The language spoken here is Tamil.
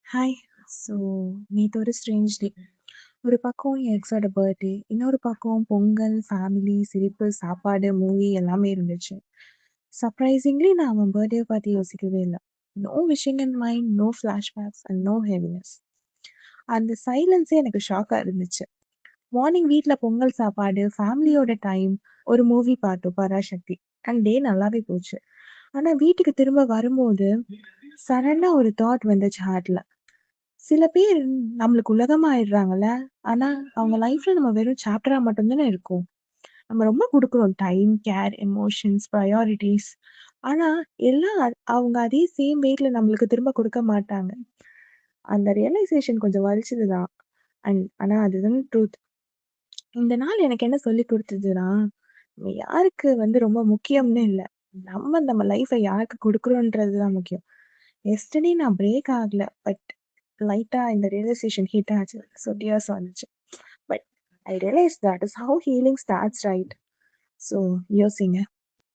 ஹாய். ஸோ நேத்து ஒரு ஸ்ட்ரேஞ்ச் டே. ஒரு பக்கம் என் எக்ஸோட பர்த்டே, இன்னொரு பக்கம் பொங்கல், ஃபேமிலி, சிரிப்பு, சாப்பாடு, மூவி எல்லாமே இருந்துச்சு. சர்ப்ரைசிங்லி நான் அவன் பர்த்டேவ பத்தி யோசிக்கவே இல்ல. No wishing in mind, no flashbacks and no heaviness. அந்த சைலன்ஸே எனக்கு ஷாக்கா இருந்துச்சு. மார்னிங் வீட்ல பொங்கல் சாப்பாடு, ஃபேமிலியோட டைம், ஒரு மூவி பார்த்தோம் பராசக்தி. அண்ட் டே நல்லாவே போச்சு. ஆனா வீட்டுக்கு திரும்ப வரும்போது, சடனா ஒரு தாட் வந்துச்சு ஹார்ட்ல. சில பேர் நம்மளுக்கு உலகமா ஆயிடுறாங்கல்ல. ஆனா, அவங்க லைஃப்ல நம்ம வெறும் சாப்டரா மட்டும் தானே இருக்கோம். நம்ம ரொம்ப குடுக்குறோம் டைம், கேர், எமோஷன்ஸ், பிரையாரிட்டீஸ். ஆனா, எல்லாம் அவங்க அதே சேம் வெயிட்ல நம்மளுக்கு திரும்ப குடுக்க மாட்டாங்க. அந்த ரியலைசேஷன் கொஞ்சம் வலிச்சது தான். ஆனா அதுதான் ட்ரூத். இந்த நாள் எனக்கு என்ன சொல்லிக் குடுத்ததுன்னா, நம்ம யாருக்கு ரொம்ப முக்கியம்னு இல்ல. நம்ம லைஃப யாருக்கு குடுக்குறோன்றது தான் முக்கியம். எஸ்டர்டே நான் பிரேக் ஆகல. பட் லைட்டா இந்த ரியலைசேஷன் ஹிட் ஆச்சு. ஸோ டியர்ஸ் வந்துச்சு. But I realise that is how healing starts right. So யோசிங்க.